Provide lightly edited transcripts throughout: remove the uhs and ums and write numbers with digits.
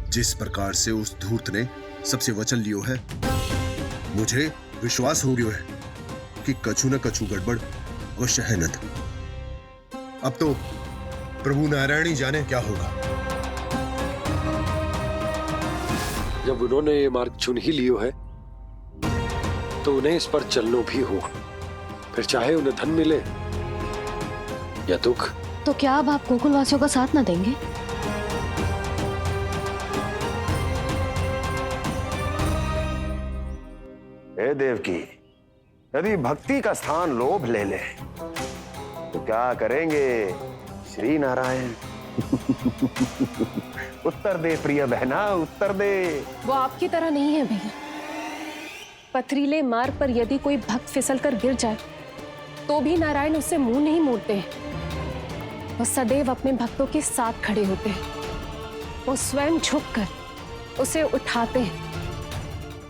जिस प्रकार से उस धूर्त ने सबसे वचन लियो है, मुझे विश्वास हो गयो है कि कछु न कछु गड़बड़ अवश्य है नंद। अब तो प्रभु नारायण ही जाने क्या होगा। जब उन्होंने ये मार्ग चुन ही लियो है तो उन्हें इस पर चलना भी हो, फिर चाहे उन्हें धन मिले या दुख। तो क्या अब आप गोकुलवासियों का साथ न देंगे? हे देवकी, यदि भक्ति का स्थान लोभ ले ले तो क्या करेंगे श्री नारायण? उत्तर दे प्रिय बहना, उत्तर दे। वो आपकी तरह नहीं है भैया। पथरीले मार्ग पर यदि कोई भक्त फिसलकर गिर जाए तो भी नारायण उससे मुंह नहीं मोड़ते हैं। वो सदैव अपने भक्तों के साथ खड़े होते हैं। वो स्वयं झुककर उसे उठाते हैं,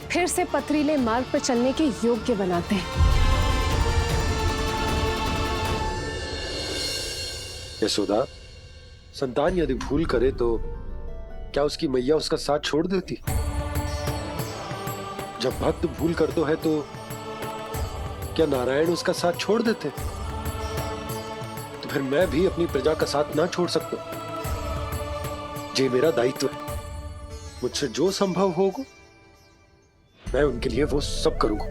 फिर से पथरीले मार्ग पर चलने के योग्य बनाते हैं। यशोदा, संतान यदि भूल करे तो क्या उसकी मैया उसका साथ छोड़ देती? जब भक्त भूल करता है तो क्या नारायण उसका साथ छोड़ देते? तो फिर मैं भी अपनी प्रजा का साथ ना छोड़ सकता। ये मेरा दायित्व है। मुझसे जो संभव होगा मैं उनके लिए वो सब करूंगा।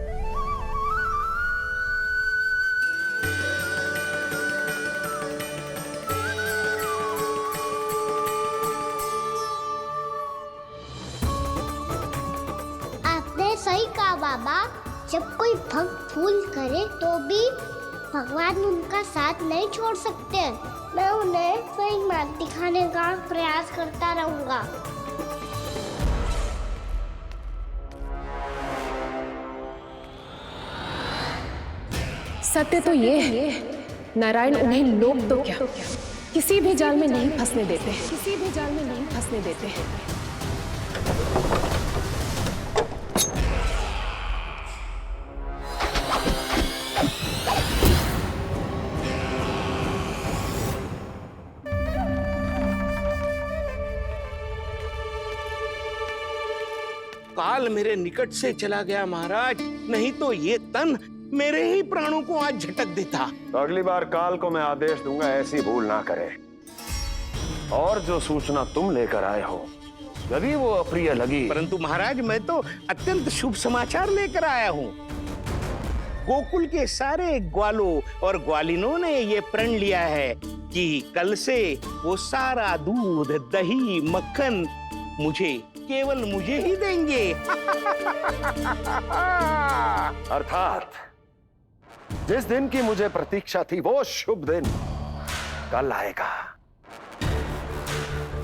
सही कहा बाबा, जब कोई भक्त भूल करे तो भी भगवान उनका साथ नहीं छोड़ सकते। मैं उन्हें सही मार्ग दिखाने का प्रयास करता रहूंगा। सत्य तो ये है, नारायण उन्हें लोभ तो क्या किसी भी जाल में नहीं फंसने देते, किसी भी जाल में नहीं फंसने देते हैं। काल मेरे निकट से चला गया महाराज, नहीं तो ये तन मेरे ही प्राणों को आज झटक देता। तो अगली बार काल को मैं आदेश दूंगा ऐसी भूल ना करे। और जो सूचना तुम लेकर आए हो यदि वो अप्रिय लगी, परंतु महाराज मैं तो अत्यंत शुभ समाचार लेकर आया हूँ। गोकुल के सारे ग्वालों और ग्वालिनों ने ये प्रण लिया है कि कल से वो सारा दूध, दही, मक्खन केवल मुझे ही देंगे। अर्थात जिस दिन की मुझे प्रतीक्षा थी वो शुभ दिन कल आएगा।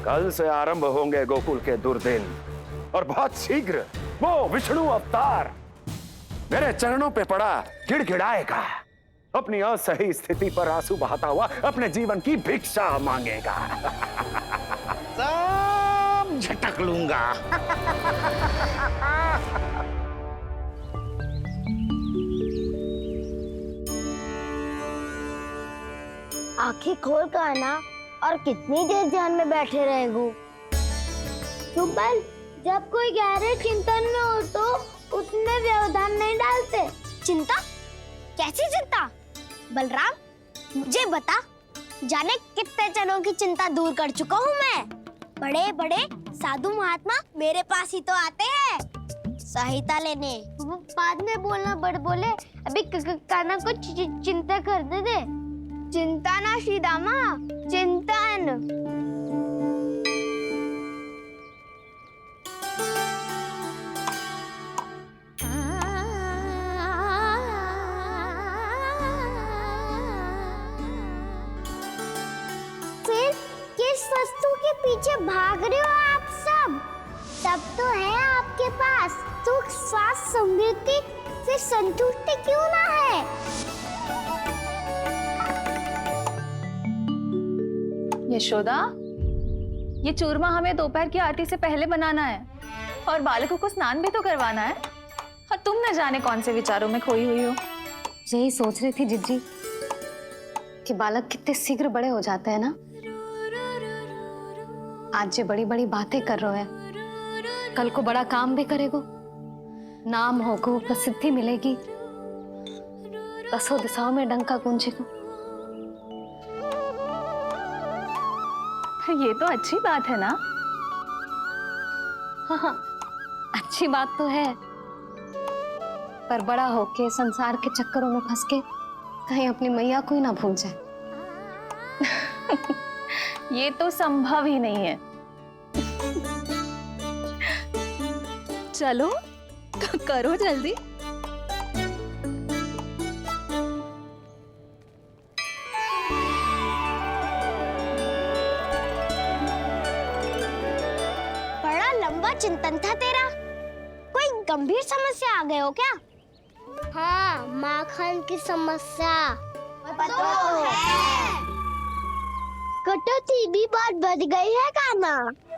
कल से आरंभ होंगे गोकुल के दुर्दिन और बहुत शीघ्र वो विष्णु अवतार मेरे चरणों पे पड़ा गिड़गिड़ाएगा, अपनी असही स्थिति पर आंसू बहाता हुआ अपने जीवन की भिक्षा मांगेगा। सब झटक लूंगा। आंखें खोल कर आना और कितनी देर ध्यान में बैठे रहेगो? सुबह जब कोई गहरे चिंतन में हो तो उसमें व्यवधान नहीं डालते। चिंता? कैसी चिंता? बलराम मुझे बता, जाने कितने जनों की चिंता दूर कर चुका हूँ मैं। बड़े बड़े साधु महात्मा मेरे पास ही तो आते हैं सहायता लेने। बाद में बोलना बड़ बोले, अभी काना को चिंता करने दे। चिंता ना श्रीदामा, चिंतन। फिर किस वस्तु के पीछे भाग रहे हो आप सब? सब तो है आपके पास, सुख, स्वास्थ्य, समृद्धि, फिर संतुष्टि क्यों ना है? यशोदा, ये चूरमा हमें दोपहर की आरती से पहले बनाना है और बालकों को स्नान भी तो करवाना है। और तुम न जाने कौन से विचारों में खोई हुई हो। यही सोच रही थी जिज्जी कि बालक कितने शीघ्र बड़े हो जाते हैं ना। आज ये बड़ी बड़ी बातें कर रहे हैं, कल को बड़ा काम भी करेगो, नाम होगो, प्रसिद्धि मिलेगी, दसों दिशाओं में डंका गूंजेगो। ये तो अच्छी बात है ना? हाँ, अच्छी बात तो है, पर बड़ा होके संसार के चक्करों में फंस के कहीं अपनी मैया को ही ना भूल जाए। ये तो संभव ही नहीं है। चलो करो जल्दी। बड़ा लंबा चिंतन था तेरा। कोई गंभीर समस्या आ गए हो क्या? हाँ, माखन की समस्या। पता है। कटौती भी बहुत बढ़ गई है काना।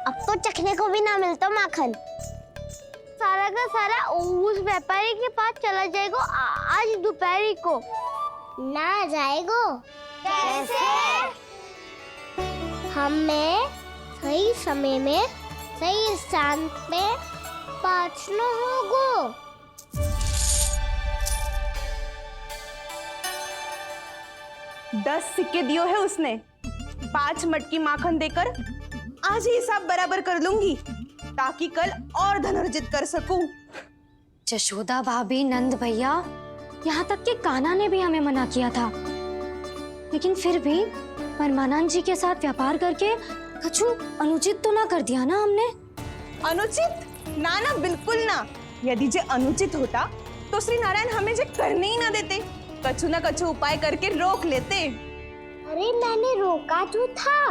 अब तो चखने को भी ना मिलता माखन। सारा का सारा उस व्यापारी के पास चला जाएगा आज दोपहर को। ना जाएगो। कैसे? हमें सही समय में सही स्थान पे पहुंचना होगा। 10 सिक्के दियो है उसने। 5 मटकी माखन देकर आज ही हिसाब बराबर कर लूंगी ताकि कल और धन अर्जित कर सकूं। जशोदा भाभी, नंद भैया, यहाँ तक कि कान्हा ने भी हमें मना किया था, लेकिन फिर भी परमानंद जी के साथ व्यापार करके कछु अनुचित तो ना कर दिया ना हमने? अनुचित? ना ना, बिल्कुल ना। यदि जे अनुचित होता तो श्री नारायण हमें जे करने ही ना देते, कछु ना कछु उपाय करके रोक लेते। अरे मैंने रोका तो था।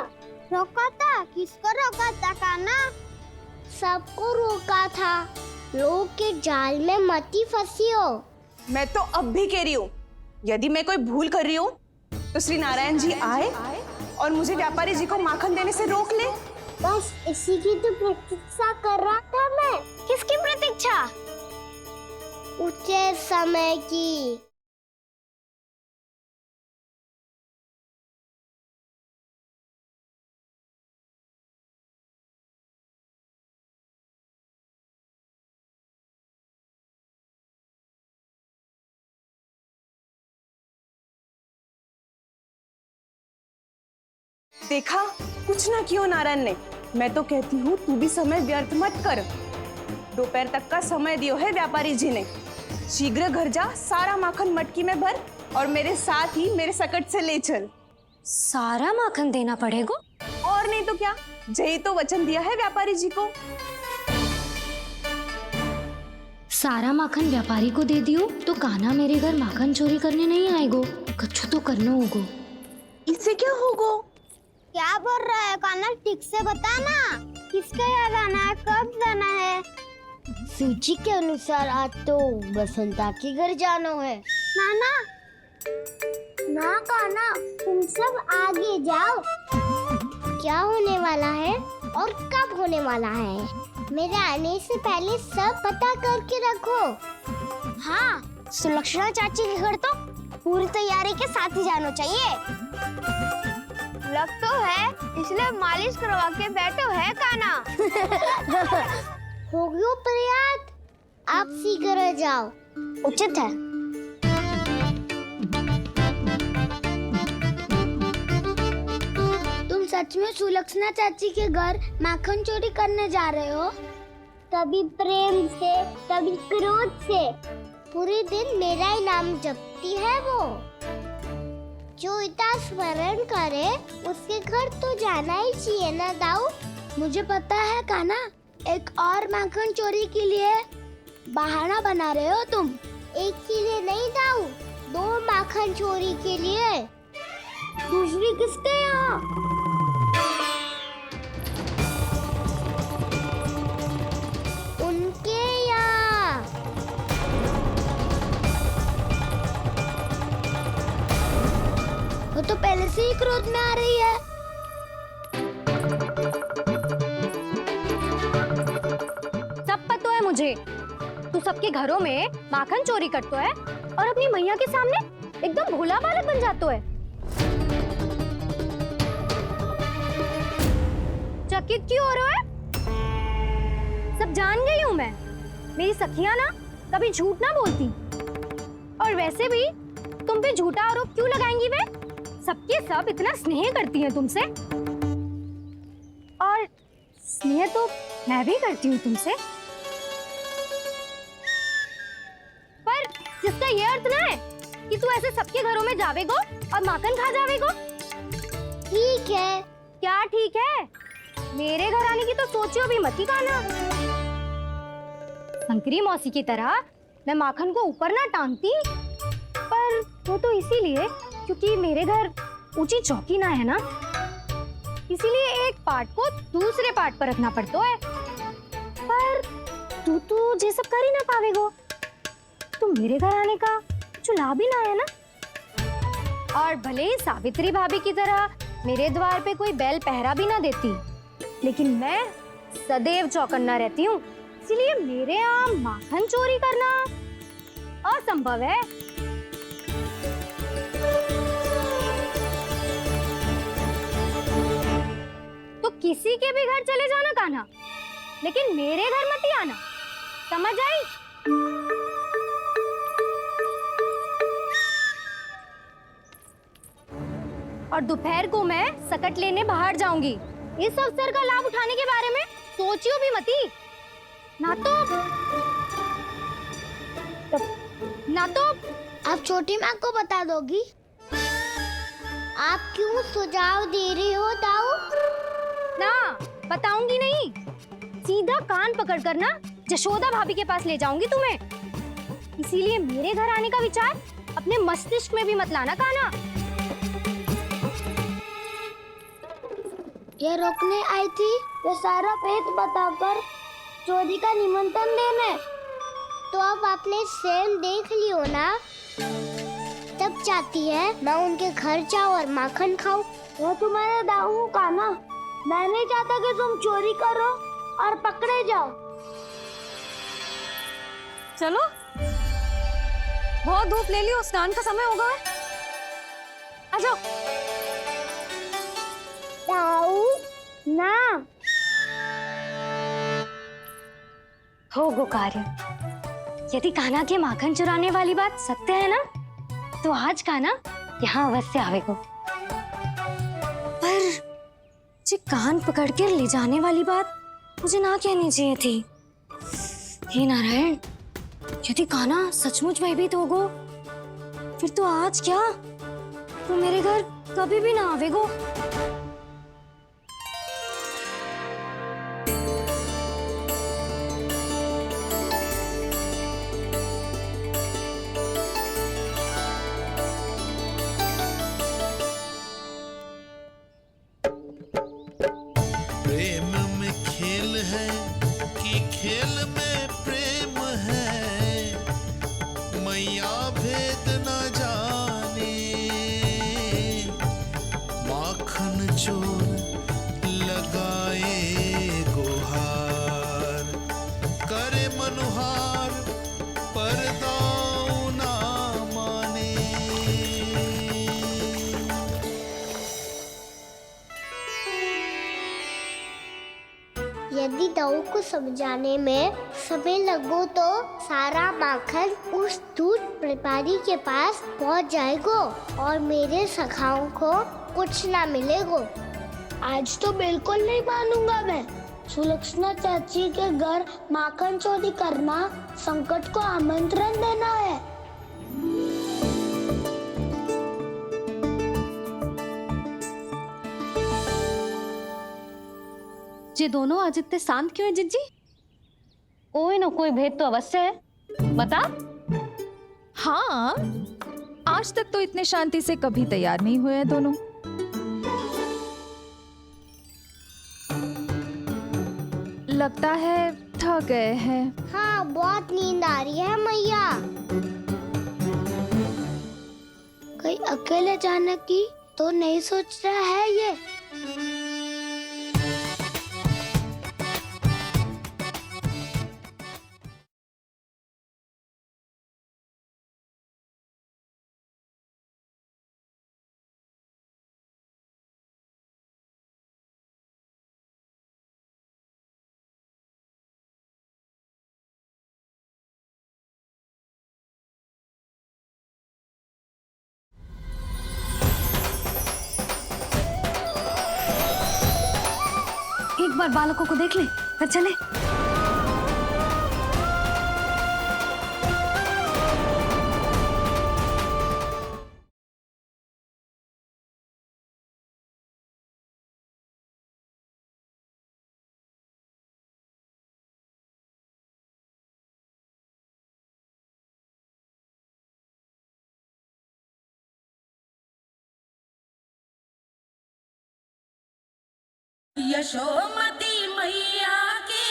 रोका था? किसको रोका था काना? सबको रोका था। लोग के जाल में मती फंसी हो। मैं तो अब भी कह रही हूँ, यदि मैं कोई भूल कर रही हूँ तो श्री नारायण जी आए और मुझे व्यापारी जी को माखन देने से रोक ले। बस इसी की तो प्रतीक्षा कर रहा था मैं। किसकी प्रतीक्षा? उचित समय की। देखा, कुछ ना किया नारायण ने। मैं तो कहती हूँ तू भी समय व्यर्थ मत कर। दोपहर तक का समय दियो है व्यापारी जी ने। शीघ्र घर जा, सारा माखन मटकी में भर और मेरे साथ ही मेरे सकट से ले चल। सारा माखन देना पड़ेगा? और नहीं तो क्या, यही तो वचन दिया है व्यापारी जी को। सारा माखन व्यापारी को दे दियो तो कान्हा मेरे घर माखन चोरी करने नहीं आएगो, कछु तो करना होगो। इससे क्या होगा? क्या बोल रहा है काना? ठीक से बता ना। किसका यहाँ जाना है, कब जाना है? सूची के अनुसार आज तो बसंता के घर जाना है। नाना, ना काना, तुम सब आगे जाओ। क्या होने वाला है और कब होने वाला है, मेरे आने से पहले सब पता करके रखो। हाँ, सुलक्षणा चाची के घर तो पूरी तैयारी के साथ ही जाना चाहिए। लग तो है, इसलिए मालिश करवा के बैठो है काना। हो गयो प्रयास, आप शीघ्र जाओ। उचित है। तुम सच में सुलक्षणा चाची के घर माखन चोरी करने जा रहे हो? कभी प्रेम से, कभी क्रोध से, पूरे दिन मेरा ही नाम जपती है वो। जो इतना स्मरण करे उसके घर तो जाना ही चाहिए ना दाऊ। मुझे पता है कान्हा, एक और माखन चोरी के लिए बहाना बना रहे हो तुम। एक के लिए नहीं दाऊ, 2 माखन चोरी के लिए। दूसरी किसके यहाँ? उनके यहाँ। वो तो पहले से ही क्रोध में आ रही है। सब पता है मुझे, तू सबके घरों में माखन चोरी करतो है और अपनी मैया के सामने एकदम भोला बालक बन जातो है। चकित क्यों हो रहे हो? सब जान गई हूँ मैं। मेरी सखियां ना कभी झूठ ना बोलती। और वैसे भी तुम पे झूठा आरोप क्यों लगाएंगी वे? सबके सब इतना स्नेह करती हैं तुमसे। और स्नेह तो मैं भी करती हूँ तुमसे। पर जिसका ये अर्थ ना है कि तू ऐसे सबके घरों में जावेगो और माखन खा जावेगो। ठीक है। क्या ठीक है? मेरे घर आने की तो सोचियो भी मत ही खाना। शंकरी मौसी की तरह मैं माखन को ऊपर ना टांगती, पर वो तो इसीलिए क्योंकि मेरे घर ऊंची चौकी ना है ना, इसीलिए एक पार्ट को दूसरे पार्ट पर रखना पड़ता है। पर तू तो ये सब कर ही ना पावेगो, तो मेरे घर आने का कुछ लाभ ही ना है ना। और भले ही सावित्री भाभी की तरह मेरे द्वार पे कोई बैल पहरा भी ना देती, लेकिन मैं सदैव चौकन्ना रहती हूँ, इसलिए मेरे यहाँ माखन चोरी करना असंभव है। तो किसी के भी घर चले जाना कान्हा, लेकिन मेरे घर मत ही आना, समझ आई? और दोपहर को मैं सकट लेने बाहर जाऊंगी। इस अवसर का लाभ उठाने के बारे में सोचियो भी मती। ना तो आप छोटी माँ को बता दोगी? आप क्यों सुझाव दे रही हो ताऊ? ना बताऊंगी नहीं, सीधा कान पकड़ कर ना जशोदा भाभी के पास ले जाऊंगी तुम्हें। इसीलिए मेरे घर आने का विचार अपने मस्तिष्क में भी मत लाना कान्हा। ये रोकने आई थी ये सारा पेट बताकर चोरी का निमंत्रण देने। तो अब आपने स्वयं देख लियो ना, तब चाहती है मैं उनके घर जाऊं और माखन खाऊं। वो तुम्हारा दाऊ का ना, मैं नहीं चाहता कि तुम चोरी करो और पकड़े जाओ। चलो, बहुत धूप ले लियो, स्नान का समय होगा है। आ जाओ। दाऊ ना हो गो कार्य। यदि कान्हा के माखन चुराने वाली बात सत्य है ना, तो आज कान्हा यहाँ अवश्य आवेगो। पर जी कान पकड़ कर ले जाने वाली बात मुझे ना कहनी चाहिए थी। हे नारायण, यदि कान्हा सचमुच भयभीत होगो, फिर तो आज क्या, तो मेरे घर कभी भी ना आवेगो। प्रेम में खेल है कि खेल में प्रेम है, मैया भेद न जाने। माखन चोर लगाए गुहार, करे मनुहार पर दाऊ ना माने। यदि दाऊ को समझाने में समय लगो तो सारा माखन उस दूध व्यापारी के पास पहुंच जाएगो और मेरे सखाओं को कुछ ना मिलेगो। आज तो बिल्कुल नहीं मानूंगा मैं। सुलक्षणा चाची के घर माखन चोरी करना संकट को आमंत्रण देना है। ये दोनों आज इतने शांत क्यों है जिज्जी? कोई न कोई भेद तो अवश्य है, बता। हाँ, आज तक तो इतने शांति से कभी तैयार नहीं हुए हैं दोनों। लगता है थक गए हैं। हाँ, बहुत नींद आ रही है मैया। कहीं अकेले जाने की तो नहीं सोच रहा है ये? एक बार बालकों को देख ले, फिर चले। यशोमती मैया के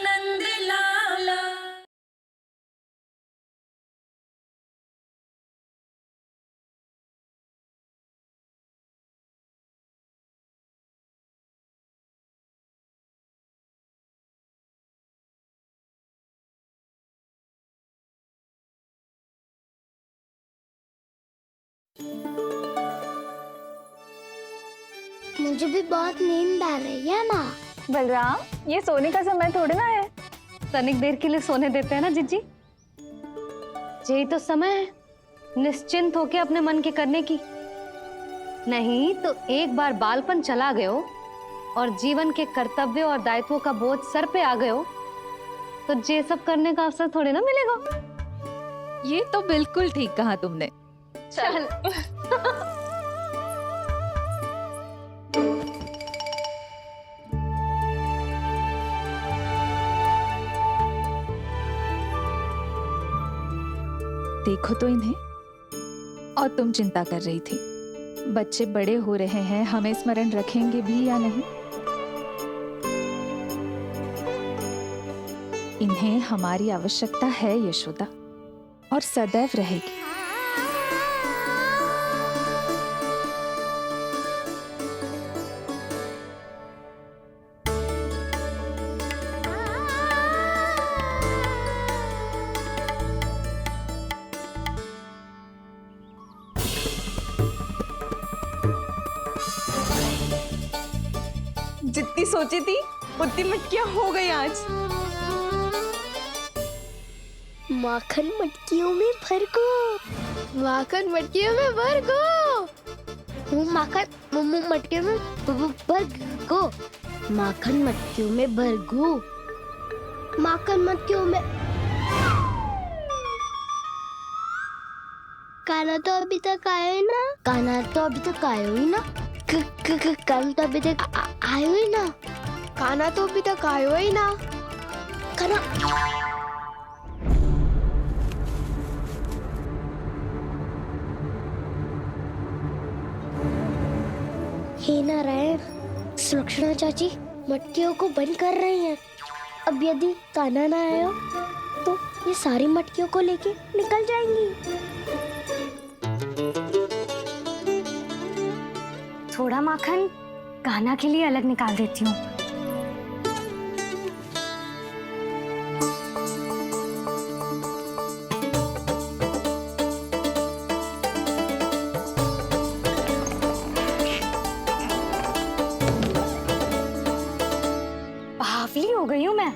नंद लाला। मुझे भी बहुत नींद आ रही है माँ। बलराम, ये सोने का समय थोड़ी ना है। तनिक देर के लिए सोने देते हैं ना जिज्जी। यही तो समय है निश्चिंत होके अपने मन के करने की। नहीं तो एक बार बालपन चला गयो और जीवन के कर्तव्यों और दायित्वों का बोझ सर पे आ गयो तो ये सब करने का अवसर थोड़ी ना मिलेगा। ये तो बिल्कुल ठीक कहा तुमने। चल। देखो तो इन्हें। और तुम चिंता कर रही थी बच्चे बड़े हो रहे हैं, हमें स्मरण रखेंगे भी या नहीं। इन्हें हमारी आवश्यकता है यशोदा, और सदैव रहेगी। जितनी सोची थी उतनी मटकियां हो गई आज। माखन मटकियों में भर को, माखन मटकियों में भर को, माखन मटकियों में भर को, माखन मटकियों में भर को, माखन मटकियों में। काना तो अभी तक आया ही ना, काना तो अभी तक आया ही ना, काना तो अभी तक आयो ही ना, काना तो अभी तक आयो ही ना, काना। हे नारायण, सुलक्षणा चाची मटकियों को बंद कर रही हैं। अब यदि काना ना आया तो ये सारी मटकियों को लेके निकल जाएंगी। थोड़ा माखन कान्हा के लिए अलग निकाल देती हूँ। बावली हो गई हूँ मैं।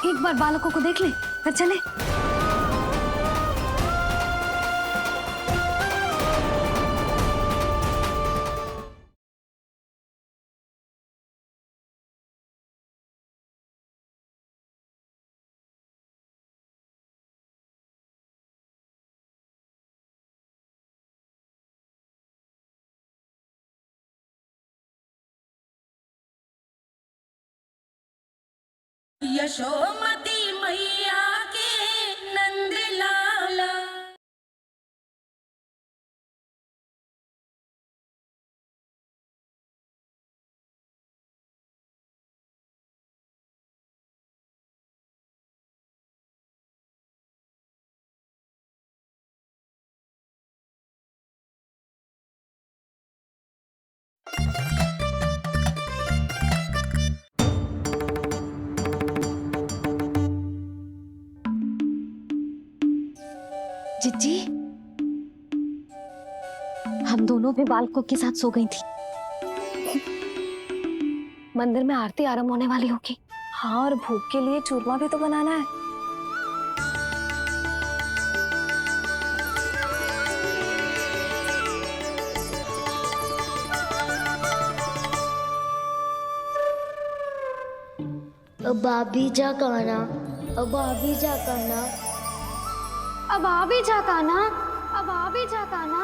एक बार बालकों को देख ले, फिर चले। यशोमती मैया के नंद लाला। जिज्जी, हम दोनों भी बालकों के साथ सो गई थी। मंदिर में आरती आरंभ होने वाली होगी। हाँ, और भूख के लिए चूरमा भी तो बनाना है। अब आभी जा काना, अब आभी जा काना, अब आभी जा काना, अब आभी जा काना।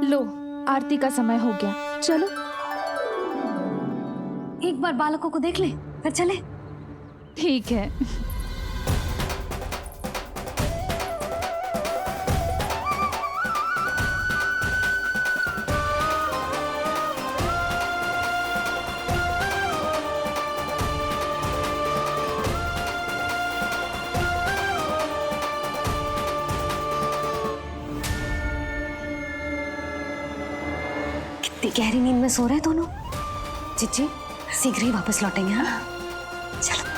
लो, आरती का समय हो गया, चलो। एक बार बालकों को देख ले, फिर चले। ठीक है। कितनी गहरी नींद में सो रहे हैं दोनों। जिज्जी, शीघ्र ही वापस लौटेंगे। हाँ, चलो।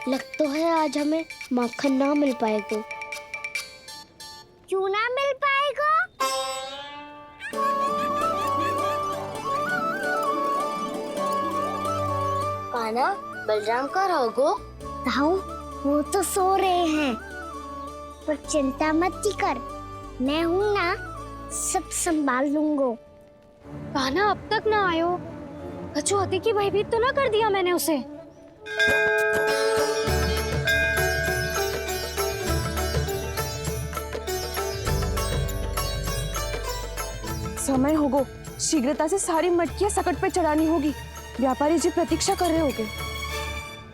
लग तो है आज हमें माखन ना मिल पाएगा। क्यों ना मिल पाएगा? काना, बलराम का रहोगो? ताऊ, वो तो सो रहे हैं। पर चिंता मत ही कर, मैं हूँ ना, सब संभाल लूंगो। कान्हा अब तक ना आयो। कछु हाथी की भयभीत तो ना कर दिया मैंने उसे? समय होगो, शीघ्रता से सारी मटकियां सकट पे चढ़ानी होगी। व्यापारी जी प्रतीक्षा कर रहे होंगे।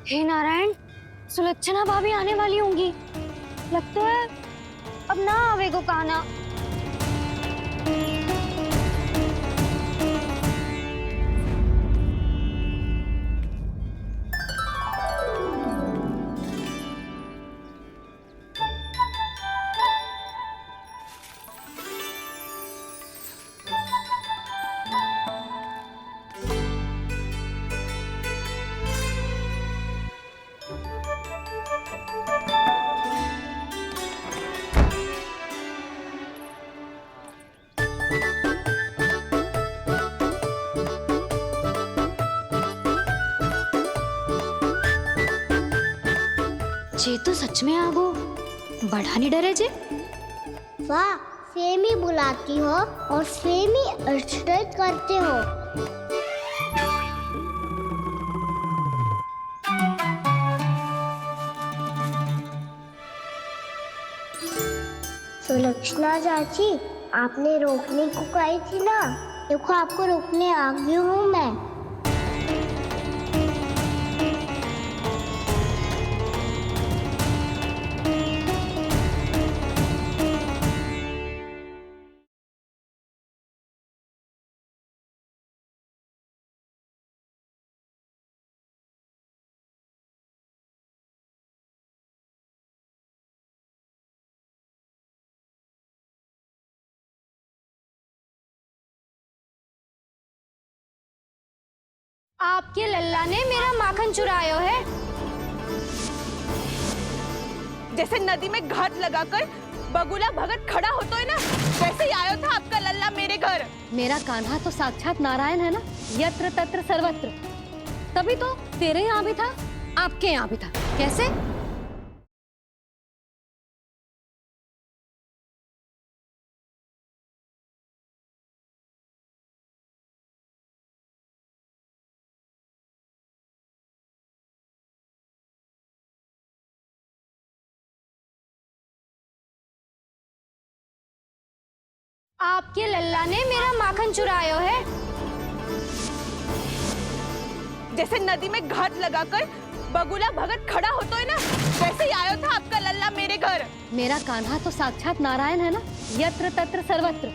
हे नारायण, सुलक्षणा भाभी आने वाली होंगी। लगता है अब ना आवेगो कान्हा। जे तो सच में आगो, बड़ा नहीं डरे जे। वाह, सेम ही बुलाती हो और सेम ही अर्चना करते हो। सुलक्षणा चाची, आपने रोकने को कही थी ना, देखो आपको रोकने आ गई हूँ मैं। आपके लल्ला ने मेरा माखन चुरायो है। जैसे नदी में घाट लगाकर बगुला भगत खड़ा होता है ना, वैसे ही आया था आपका लल्ला मेरे घर। मेरा कान्हा तो साक्षात नारायण है ना, यत्र तत्र सर्वत्र। तभी तो तेरे यहाँ भी था, आपके यहाँ भी था। कैसे? आपके लल्ला ने मेरा माखन चुरायो है। जैसे नदी में घाट लगाकर बगुला भगत खड़ा होता है ना, वैसे ही आयो था आपका लल्ला मेरे घर। मेरा कान्हा तो साक्षात नारायण है ना, यत्र तत्र सर्वत्र।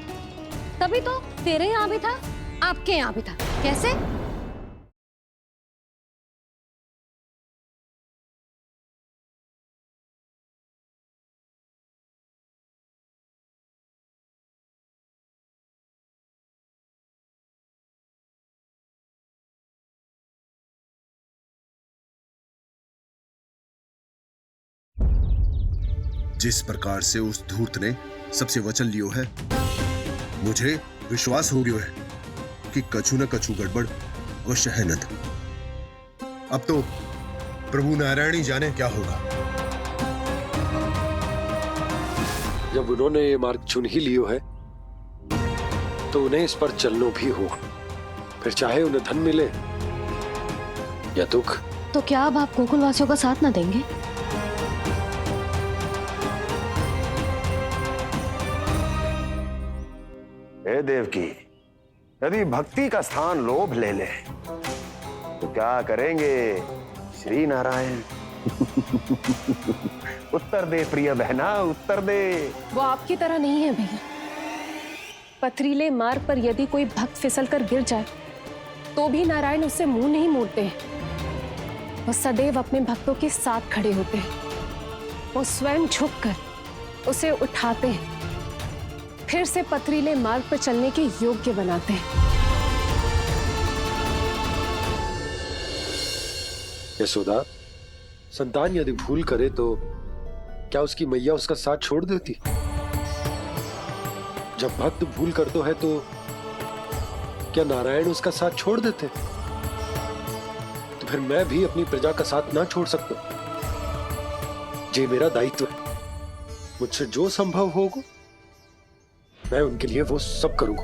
तभी तो तेरे यहाँ भी था, आपके यहाँ भी था। कैसे? जिस प्रकार से उस धूर्त ने सबसे वचन लियो है, मुझे विश्वास हो गयो है कि कछु न कछु गड़बड़ अवश्य है नंद। अब तो प्रभु नारायण ही जाने क्या होगा। जब उन्होंने ये मार्ग चुन ही लियो है तो उन्हें इस पर चलना भी हो, फिर चाहे उन्हें धन मिले या दुख। तो क्या अब आप गोकुल वासियों का साथ न देंगे? हे देवकी, यदि भक्ति का स्थान लोभ ले ले तो क्या करेंगे श्री नारायण? उत्तर दे प्रिय बहना, उत्तर दे। वो आपकी तरह नहीं है भैया। पथरीले मार्ग पर यदि कोई भक्त फिसलकर गिर जाए तो भी नारायण उससे मुंह नहीं मोड़ते हैं। वो सदैव अपने भक्तों के साथ खड़े होते हैं। वो स्वयं झुककर उसे उठाते हैं, फिर से पथरीले मार्ग पर चलने के योग्य बनाते हैं। यशोदा, संतान यदि भूल करे तो क्या उसकी मैया उसका साथ छोड़ देती? जब भक्त भूल करता है तो क्या नारायण उसका साथ छोड़ देते? तो फिर मैं भी अपनी प्रजा का साथ ना छोड़ सकता। ये मेरा दायित्व है। मुझसे जो संभव होगा मैं उनके लिए वो सब करूंगा।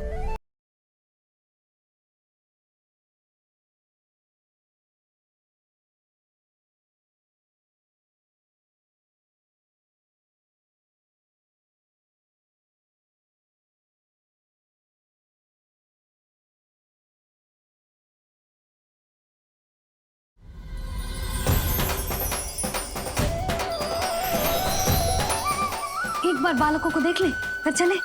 एक बार बालकों को देख ले, फिर चले।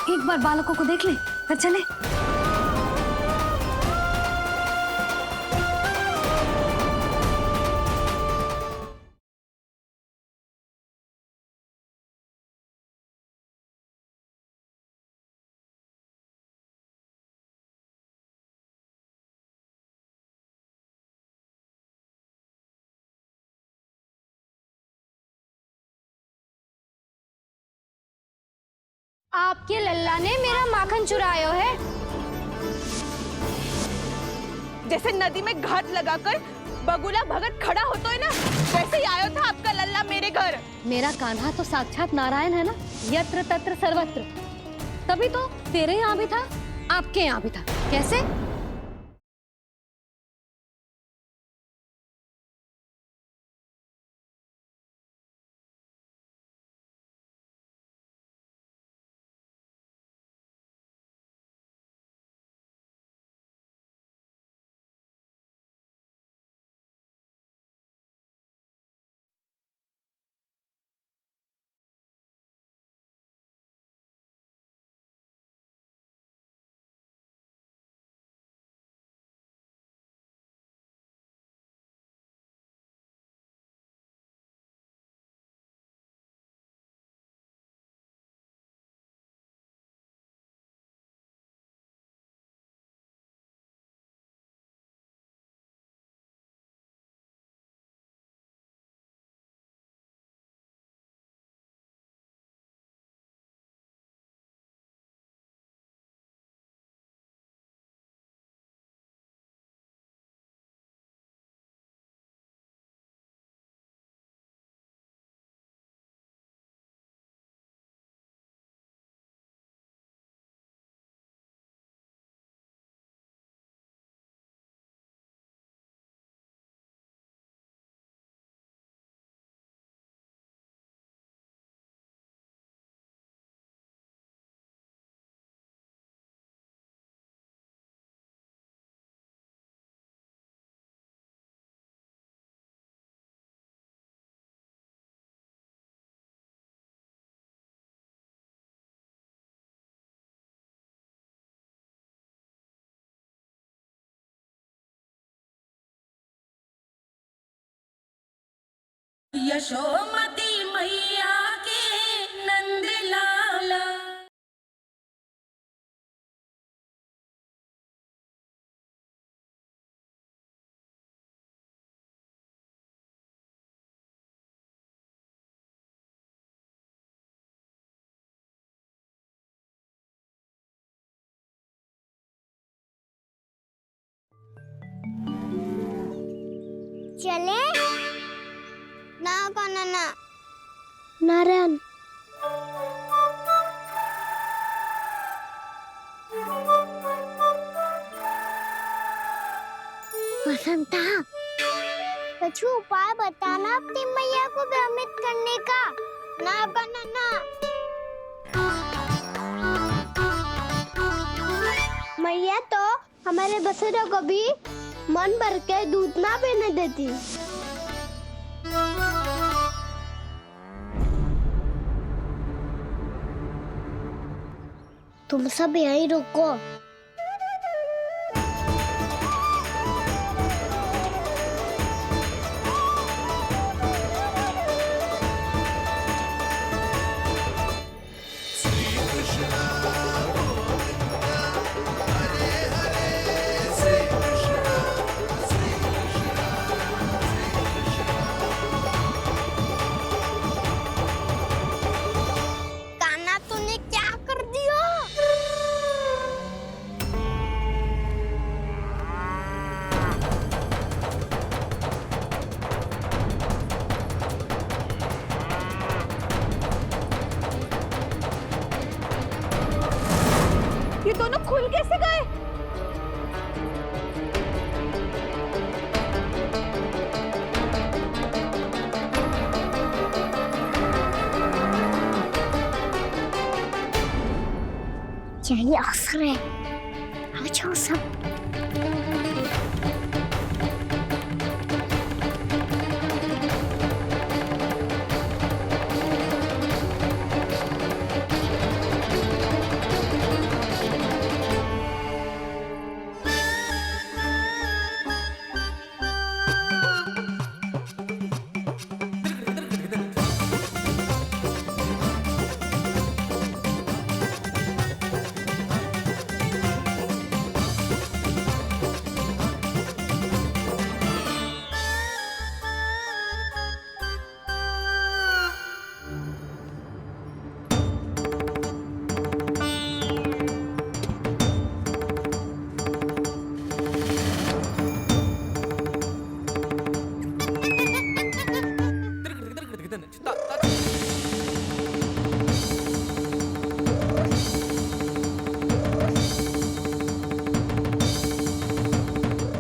एक बार बालकों को देख ले, फिर चले। आपके लल्ला ने मेरा माखन चुरायो है। जैसे नदी में घाट लगाकर बगुला भगत खड़ा होता है ना, वैसे ही आयो था आपका लल्ला मेरे घर। मेरा कान्हा तो साक्षात नारायण है ना, यत्र तत्र सर्वत्र। तभी तो तेरे यहाँ भी था, आपके यहाँ भी था। कैसे? यशोमती मैया के नंद लाला। चले ना काना ना नारायण वसंता कछु उपाय बताना अपनी मैया को भ्रमित करने का। ना काना ना मैया तो हमारे बसेरा को भी मन भर के दूध ना पीने देती। तुम सब यहीं रुको। कान्हा तूने क्या कर दिया? ये दोनों खुल कैसे गए? यही अवसर है, आ जाओ सब।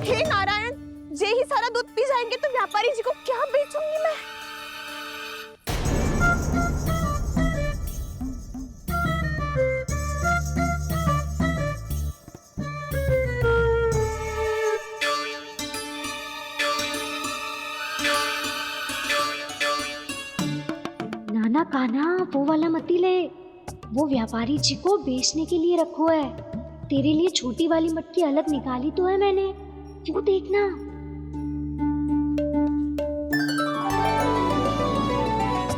हे नारायण, जे ही सारा दूध पी जाएंगे तो व्यापारी जी को क्या बेचूंगी मैं? नाना कान्हा वो वाला मती ले, वो व्यापारी जी को बेचने के लिए रखो है। तेरे लिए छोटी वाली मटकी अलग निकाली तो है मैंने, वो देखना।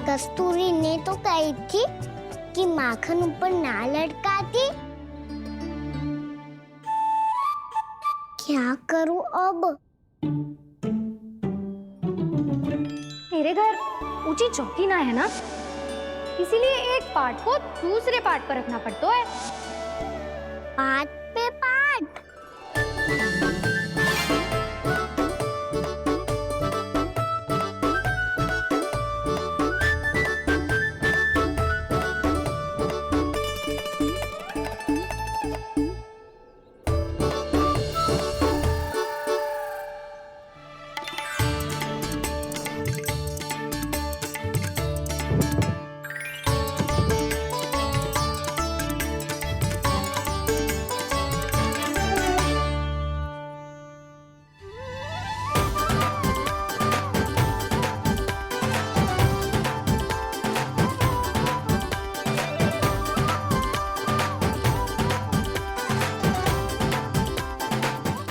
कस्तूरी ने तो कही थी कि माखन ऊपर ना लटकाती। क्या करूं अब? तेरे घर ऊंची चौकी ना है ना, इसीलिए एक पार्ट को दूसरे पार्ट पर रखना पड़ता है। पार्ट पे पार्ट।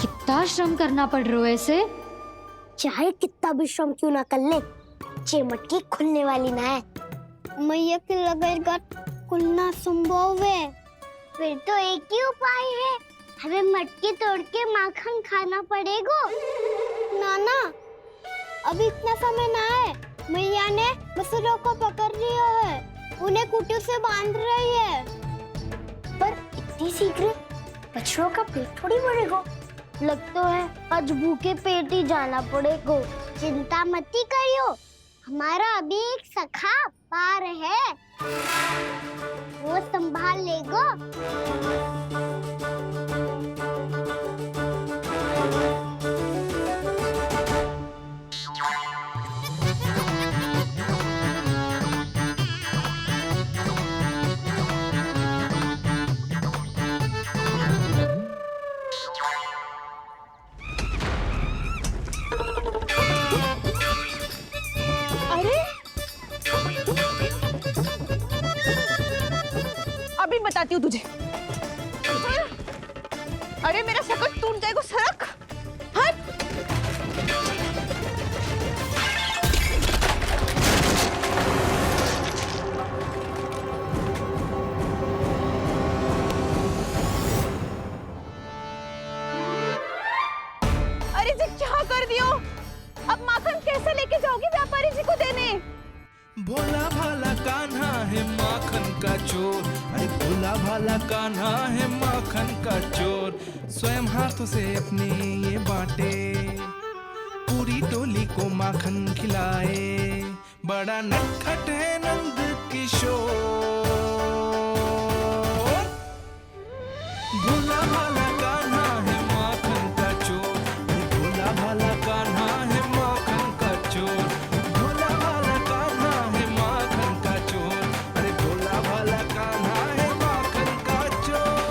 कितना श्रम करना पड़ रहा है इसे। चाहे कितना भी श्रम क्यों ना कर ले, ये मटकी खुलने वाली ना है। मैया के लगेगा खुलना संभव है। फिर तो एक ही उपाय है, हमें मटकी तोड़ के माखन खाना पड़ेगा। नाना, अभी इतना समय ना है। मैया ने बछड़ों को पकड़ लिया है, उन्हें खूंटों से बांध रही है। पर इतनी शीघ्र बछड़ों का पेट थोड़ी भरेगा। लगता है आज भूखे पेट ही जाना पड़ेगा। चिंता मत करियो, हमारा अभी एक सखा पार है, वो संभाल लेगा। अभी बताती हूँ तुझे। अरे मेरा शकट टूट जाएगा, सरक हट। अरे जी क्या कर दियो? अब माखन कैसे लेके जाओगी व्यापारी जी को देने? भोला भाला कान्हा है माखन का चोर, अरे भोला भाला कान्हा है माखन का चोर। स्वयं हाथों से अपने ये बांटे, पूरी टोली को माखन खिलाए। बड़ा नटखट है नंद किशोर। भोला भाला कान्हा है माखन का चोर, अरे भोला भाला कान्हा है माखन का चोर। भोला भाला कान्हा है माखन का चोर, अरे भोला भाला कान्हा है माखन का चोर।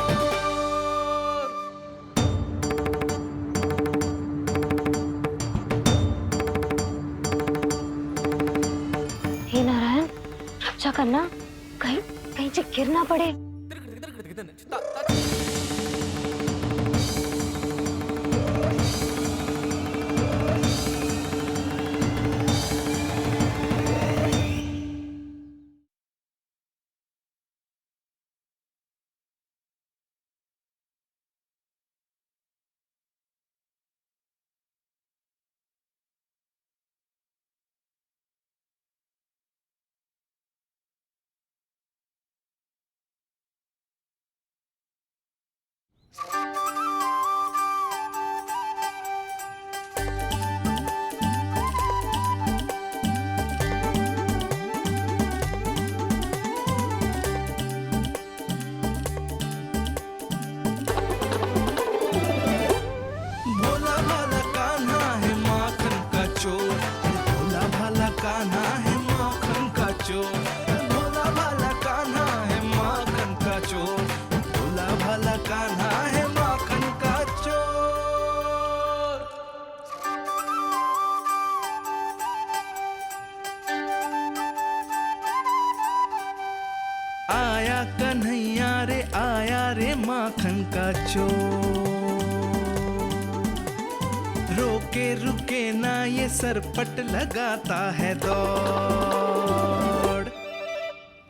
हे नारायण, रक्षा करना, कहीं कहीं से गिर ना पड़े। भोला भाला कान्हा है माखन का चोर, अरे भोला भाला कान्हा है माखन का चोर। भोला भाला कान्हा है माखन का चोर, भोला भाला कान्हा है माखन का चोर। आया कन्हैया रे आया रे माखन का चोर। रोके रुके ना ये सरपट लगाता है दौड़।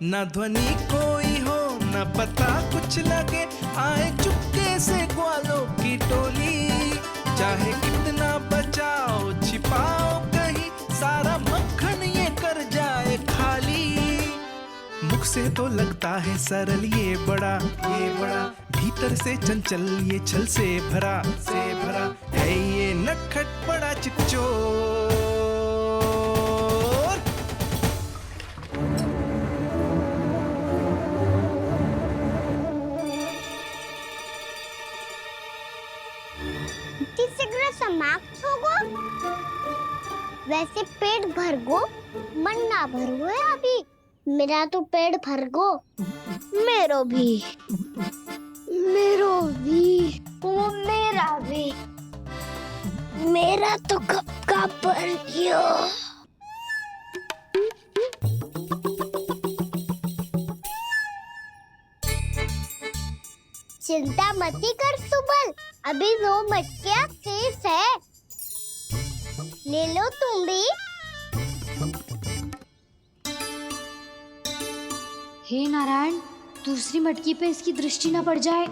ना ध्वनि कोई हो ना पता कुछ लगे, आए चुपके से ग्वालों की टोली। चाहे कितना बचाओ छिपाओ कहीं, सारा मक्खन ये कर जाए खाली। मुख से तो लगता है सरल ये बड़ा भीतर से चंचल ये छल से भरा है ये नटखट बड़ा चिकचोर। शीघ्र समाप्त होगो। वैसे पेट भर गो, मन ना भर गो है अभी। मेरा तो पेट भर गो। मेरो भी वो मेरा भी। मेरा तो कब का भर गया। चिंता मत कर सुबल, अभी 2 मटकियां शेष है। ले लो तुम भी। हे नारायण, दूसरी मटकी पे इसकी दृष्टि न पड़ जाए।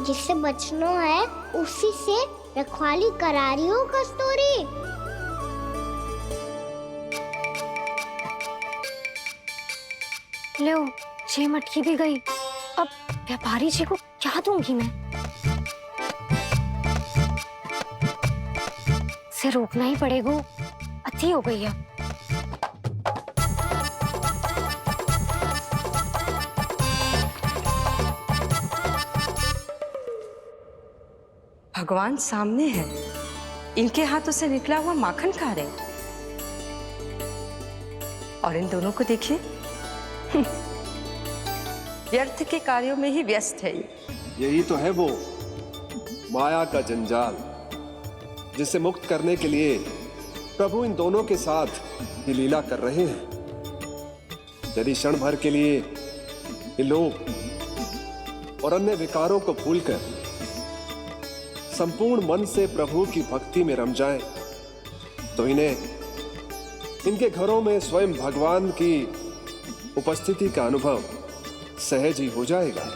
जिससे बचना है उसी से रखवाली करा रही हो कस्तूरी। लो, ये मटकी भी गई। अब व्यापारी जी को क्या दूंगी मैं? इसे रोकना ही पड़ेगा, अति हो गई है। भगवान सामने है, इनके हाथों से निकला हुआ माखन खा रहे हैं। और इन दोनों को देखिए, व्यर्थ के कार्यों में ही व्यस्त है। यही तो है वो माया का जंजाल, जिसे मुक्त करने के लिए प्रभु इन दोनों के साथ ये लीला कर रहे हैं। यदि क्षण भर के लिए ये लोग और अन्य विकारों को भूलकर संपूर्ण मन से प्रभु की भक्ति में रम जाएं, तो इनके घरों में स्वयं भगवान की उपस्थिति का अनुभव सहज ही हो जाएगा।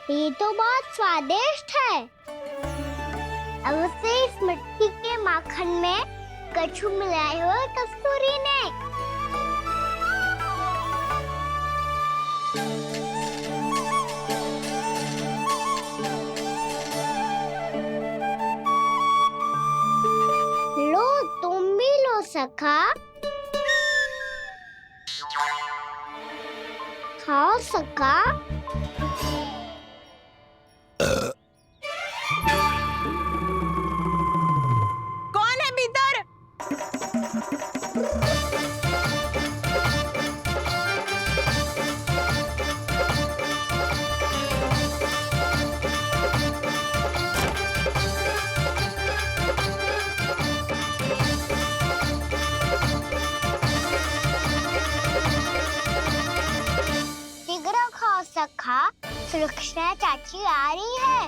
ये तो बहुत स्वादिष्ट है। अवश्य इस मिट्टी के माखन में कछु मिलाए हुए कस्तूरी ने। लो, तुम भी लो सखा। खाओ सखा। कौन है भीतर? शीघ्र खाओ सखा, सुलक्षणा चाची आ रही है।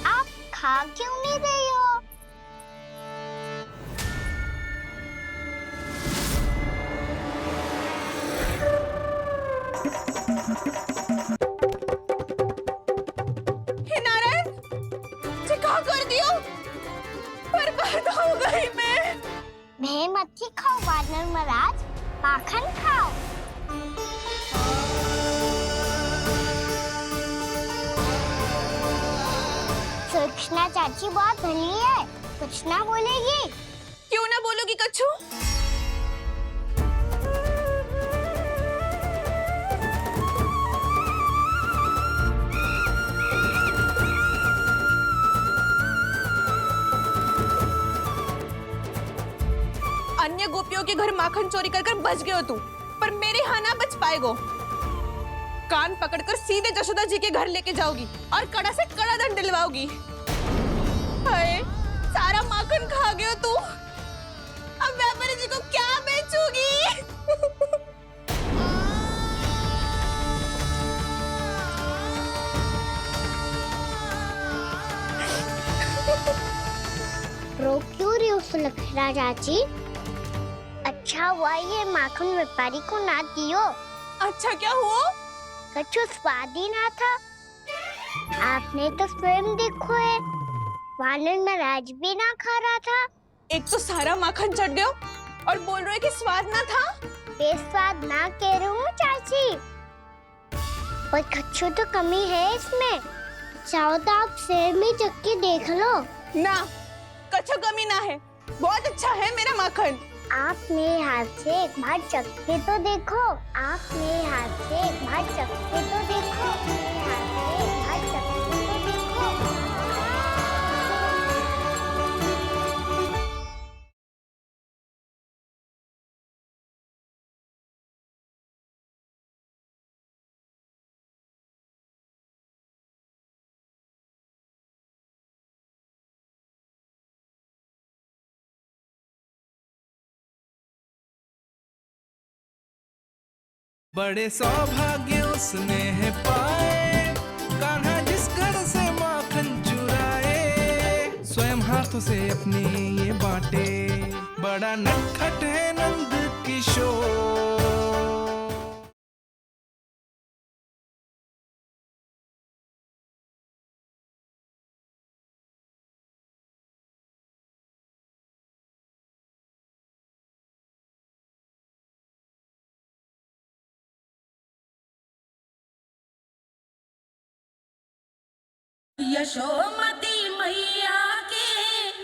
आप खा क्यों नहीं रही हो? हे नारायण, ये क्या कर दियो? बर्बाद हो गई मैं। मत खाओ वानर महाराज, माखन खाओ। सुलक्षणा चाची बहुत भली है, कुछ ना बोलेगी। क्यों ना बोलोगी कच्छू? अन्य गोपियों के घर माखन चोरी कर बच गए हो तू, पर मेरे यहाँ ना बच पाएगो। कान पकड़कर सीधे जशोदा जी के घर लेके जाओगी और कड़ा से कड़ा दंड दिलवाओगी। हाय, सारा माखन खा गए हो तू। अब व्यापारी जी को क्या बेचूगी? रो क्यों रही हो सुलक्षणा चाची? अच्छा हुआ ये माखन व्यापारी को ना दियो। अच्छा क्या हुआ? कछु स्वाद ही ना था। आपने तो स्वयं देखो है, वानर महाराज भी ना खा रहा था। एक तो सारा माखन चढ़ गया और बोल रहे कि स्वाद ना था। बेस्वाद ना कह रही हूँ चाची, पर कछु तो कमी है इसमें। चाहो तो आप शहर में चक्की देख लो। ना, कछु कमी ना है, बहुत अच्छा है मेरा माखन। आप मेरे हाथ से एक बार चखके तो देखो। आप मेरे हाथ से एक बार चखके तो देखो। मेरे हाथ से एक बार चखके तो देखो। बड़े सौभाग्य उसने है पाए, कान्हा जिस घर से माखन चुराए, स्वयं हाथों से अपने ये बांटे, बड़ा नटखट है नंद किशोर। यशोमती मैया के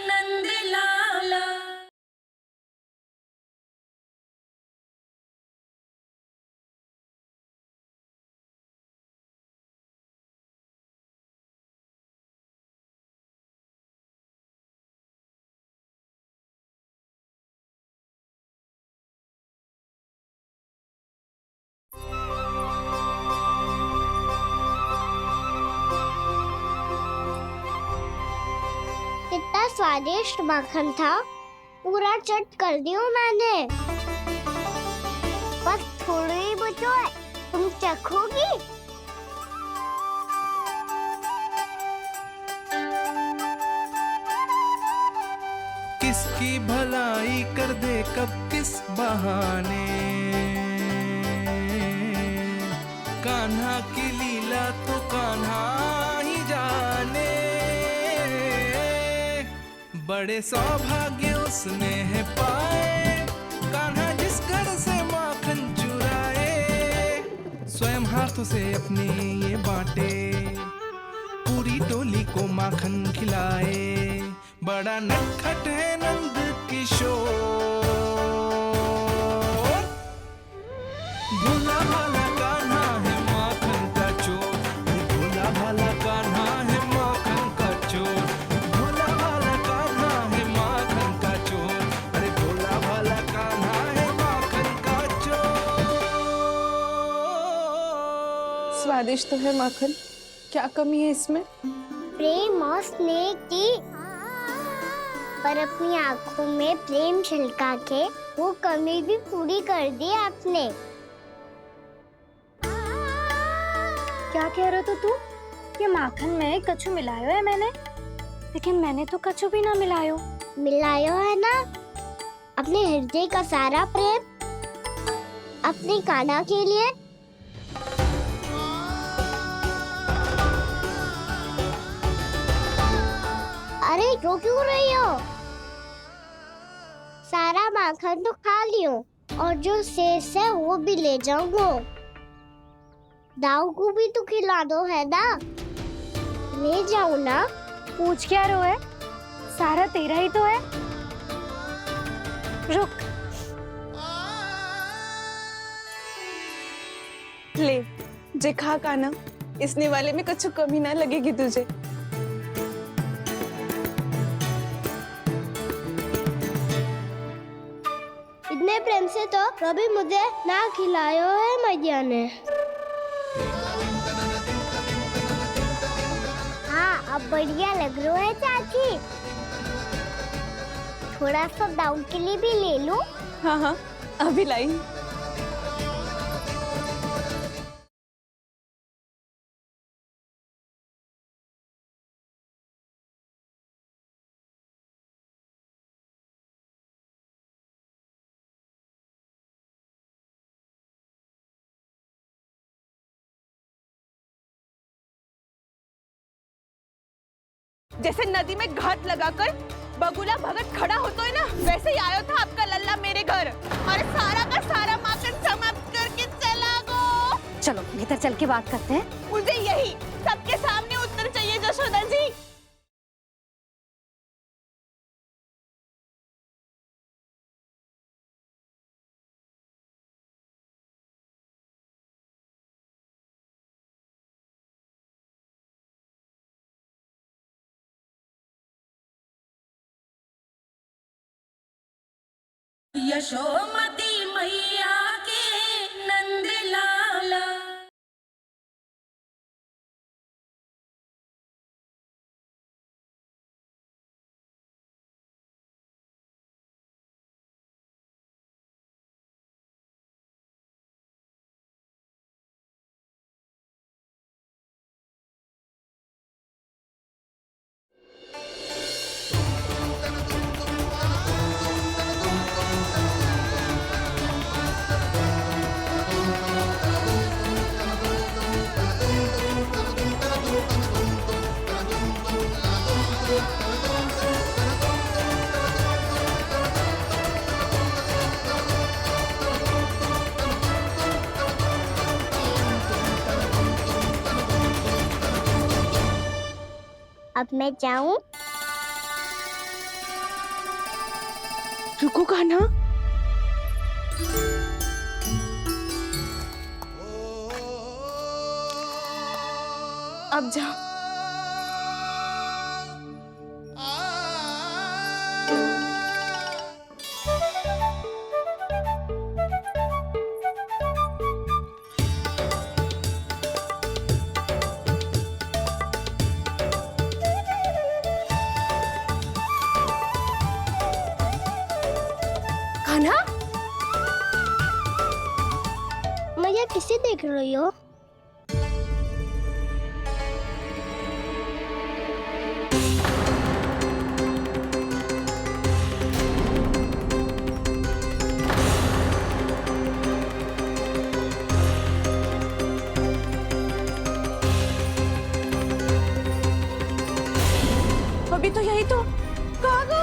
नंद लाला। कितना स्वादिष्ट माखन था, पूरा चट कर दियो मैंने। बस थोड़ी ही बचो है, तुम चखोगी? किसकी भलाई कर दे कब किस बहाने, कान्हा की लीला तो कान्हा ही जाने, बड़े सौभाग्य उसने है पाए, कान्हा जिस घर से माखन चुराए, स्वयं हाथों से अपने ये बांटे, पूरी टोली को माखन खिलाए, बड़ा नटखट है नंद किशोर। भोला भाला कान्हा है माखन का चोर, भोला भाला कान्हा है माखन का चोर, भोला भाला कान्हा है माखन का चोर, अरे भोला भाला कान्हा है माखन का चोर। स्वादिष्ट तो है माखन, क्या कमी है इसमें? प्रेम और स्नेह की, पर अपनी आंखों में प्रेम छिलका के वो कमी भी पूरी कर दी आपने। क्या कह रहे हो तू? ये माखन में कछु मिलायो है मैंने, लेकिन मैंने तो कछु भी ना मिलायो। मिलायो है ना अपने हृदय का सारा प्रेम अपनी कान्हा के लिए। अरे रो क्यों रही हो? सारा माखन तो खा लियो और जो शेष है वो भी ले जाऊंगा। दाऊ को भी तो खिला दो, है ना? ले जाओ ना। पूछ क्या रो है, सारा तेरा ही तो है। रुक, ले जे खा कान्हा, इसने वाले में कछु कमी ना लगेगी तुझे। इतने प्रेम से तो कभी मुझे ना खिलायो है मैया ने। हाँ, अब बढ़िया लग रहा है चाची। थोड़ा सा दाऊ के लिए भी ले लूं? हाँ हाँ, अभी लाई। जैसे नदी में घाट लगाकर बगुला भगत खड़ा होता है ना, वैसे ही आया था आपका लल्ला मेरे घर और सारा का सारा माखन समाप्त करके चला गो। चलो भीतर चल के बात करते हैं। मुझे यही सबके सामने उत्तर चाहिए जशोदा जी। यशोमती मैया के नंद लाला। अब मैं जाऊं? रुको कान्हा। अब जा। कान्हा, मैया किसे देख रही हो? अभी तो यही तो। कहाँ गो?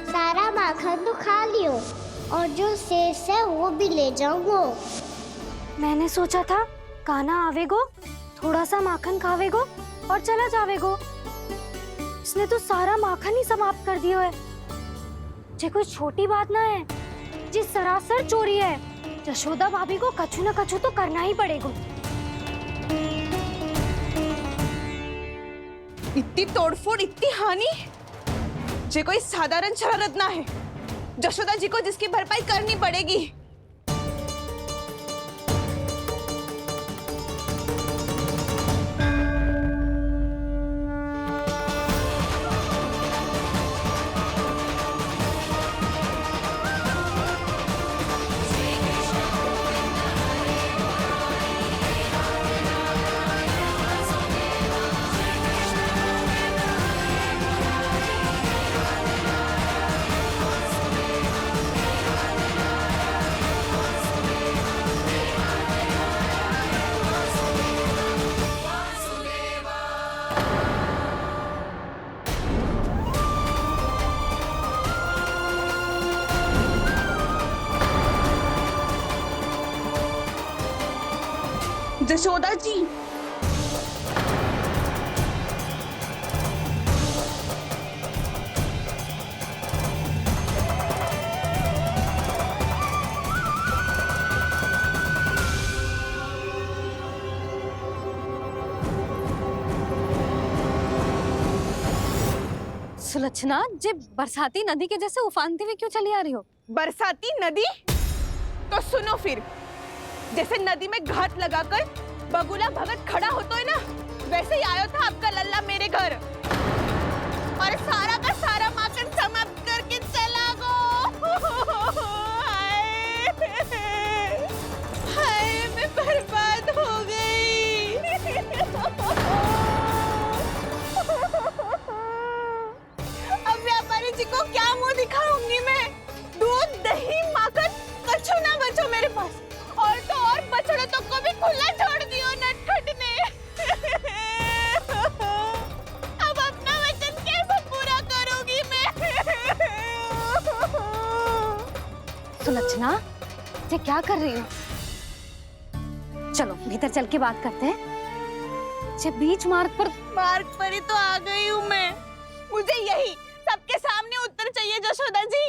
सारा माखन तो खा लियो और जो शेष है वो भी ले जाऊंगो। मैंने सोचा था कान्हा आवेगो, थोड़ा सा माखन खावेगो और चला जावेगो। इसने तो सारा माखन ही समाप्त कर दियो है। ये कोई छोटी बात ना है, जी सरासर चोरी है। यशोदा भाभी को कछु न कछु तो करना ही पड़ेगा। इतनी तोड़फोड़, इतनी हानि, ये कोई साधारण शरारत ना है। यशोदा जी को जिसकी भरपाई करनी पड़ेगी। यशोदा जी, सुलक्षणा, जे बरसाती नदी के जैसे उफानते हुए क्यों चली आ रही हो? बरसाती नदी? तो सुनो फिर, जैसे नदी में घाट लगाकर बगुला भगत खड़ा होता है ना, वैसे ही आया था आपका लल्ला मेरे घर और सारा का सारा माखन समाप्त करके चला गो। हाय, मैं बर्बाद हो गई। अब व्यापारी जी को क्या मुंह दिखाऊंगी मैं? दूध, दही, माखन कछु ना बचो मेरे पास। और तो और बछड़े तो को भी खुला छोड़ दियो नटखट ने। अब अपना वचन कैसे पूरा करूंगी मैं? सुलक्षणा, ये क्या कर रही हो? चलो भीतर चल के बात करते हैं। ये बीच मार्ग पर ही तो आ गई हूँ मैं। मुझे यही सबके सामने उत्तर चाहिए यशोदा जी।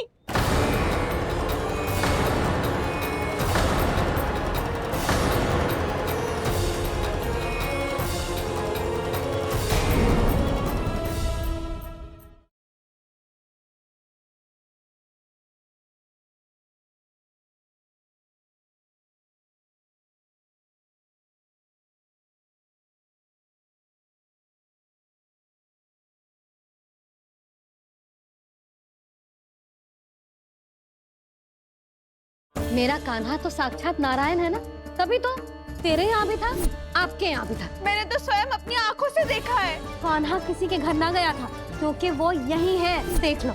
मेरा कान्हा तो साक्षात नारायण है ना, तभी तो तेरे यहाँ भी था, आपके यहाँ भी था। मैंने तो स्वयं अपनी आंखों से देखा है। कान्हा किसी के घर ना गया था, क्योंकि वो यही है, देख लो।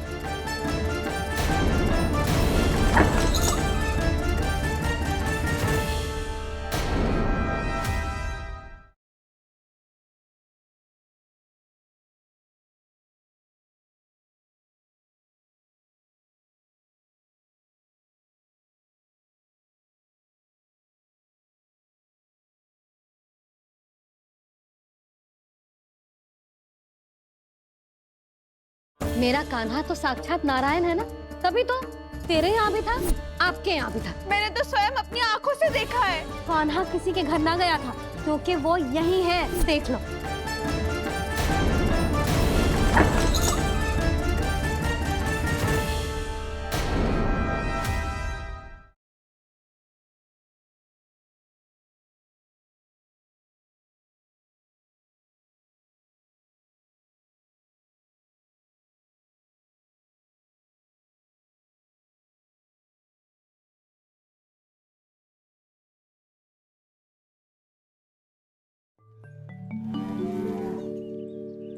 मेरा कान्हा तो साक्षात नारायण है ना, तभी तो तेरे यहाँ भी था, आपके यहाँ भी था। मैंने तो स्वयं अपनी आंखों से देखा है। कान्हा किसी के घर ना गया था, क्योंकि वो यही है, देख लो।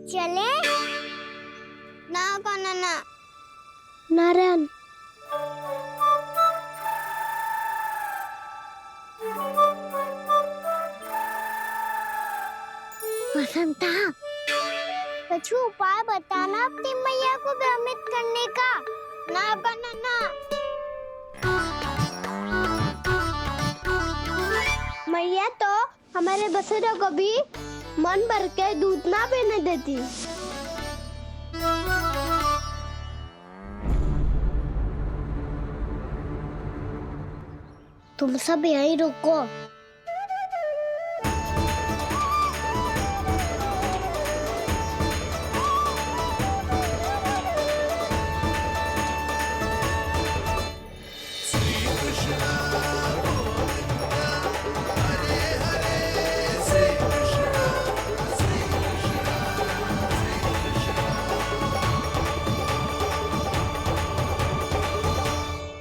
चले ना कान्हा ना नारायण। बसंता, कुछ उपाय बताना अपनी मैया को भ्रमित करने का। ना कान्हा ना। मैया तो हमारे बसुरा को भी मन भर के दूध ना पीने देती। तुम सब यहीं रुको।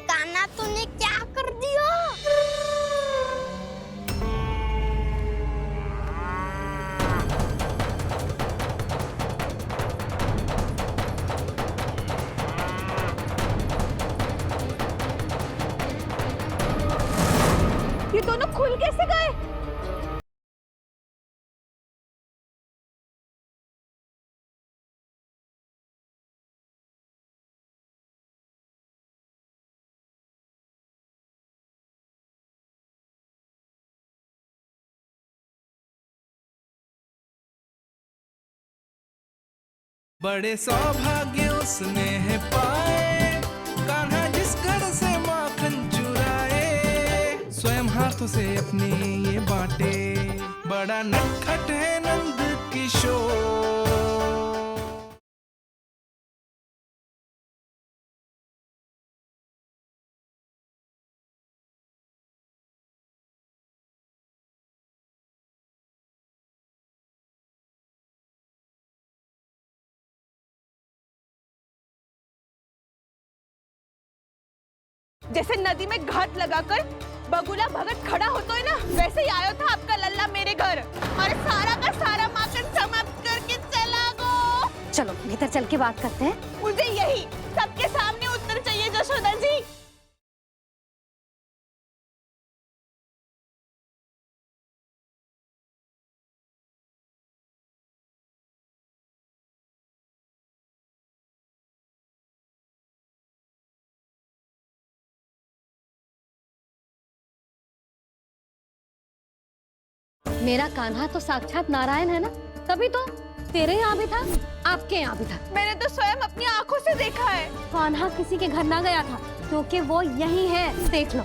कान्हा तूने क्या कर दिया? ये दोनों खुल कैसे गए? बड़े सौभाग्य उसने है पाए, कान्हा जिस घर से माखन चुराए, स्वयं हाथों से अपने ये बांटे, बड़ा नटखट है नंद किशोर। जैसे नदी में घाट लगाकर बगुला भगत खड़ा होता है ना, वैसे ही आया था आपका लल्ला मेरे घर और सारा का सारा माखन समाप्त करके चला गो। चलो भीतर चल के बात करते हैं। मुझे यही सबके सामने उत्तर चाहिए जशोदा जी। मेरा कान्हा तो साक्षात नारायण है ना, तभी तो तेरे यहाँ भी था, आपके यहाँ भी था। मैंने तो स्वयं अपनी आंखों से देखा है। कान्हा किसी के घर ना गया था, क्योंकि वो यही है, देख लो।